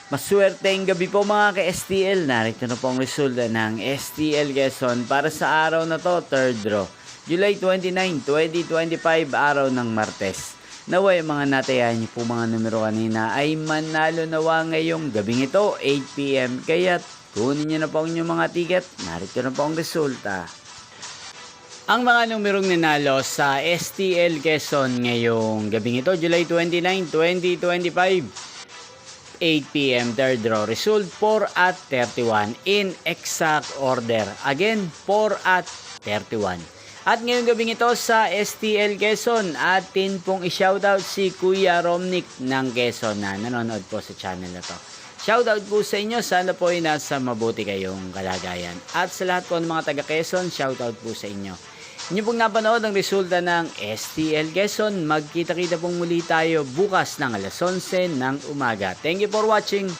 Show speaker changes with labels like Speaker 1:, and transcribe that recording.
Speaker 1: Maswerteng gabi po mga ka-STL. Narito na po ang resulta ng STL Quezon para sa araw na to, third draw. July 29, 2025, araw ng Martes. Naway mga natayan niyo po mga numero kanina ay manalo nawa ngayong gabing ito, 8pm. Kaya kunin niyo na po ang inyong mga ticket. Narito na po ang resulta. Ang mga numerong nanalo sa STL Quezon ngayong gabing ito, July 29, 2025. 8pm third draw result 4 at 31 in exact order. Again, 4 at 31. At ngayong gabing ito sa STL Quezon, atin pong i-shoutout si Kuya Romnick ng Quezon na nanonood po sa channel na to. Shoutout po sa inyo, sana po ay nasa mabuti kayong kalagayan. At sa lahat po ng mga taga Quezon, shoutout po sa inyo. Inyo pong napanood ang resulta ng STL Quezon. Magkita-kita pong muli tayo bukas ng alas 11 ng umaga. Thank you for watching.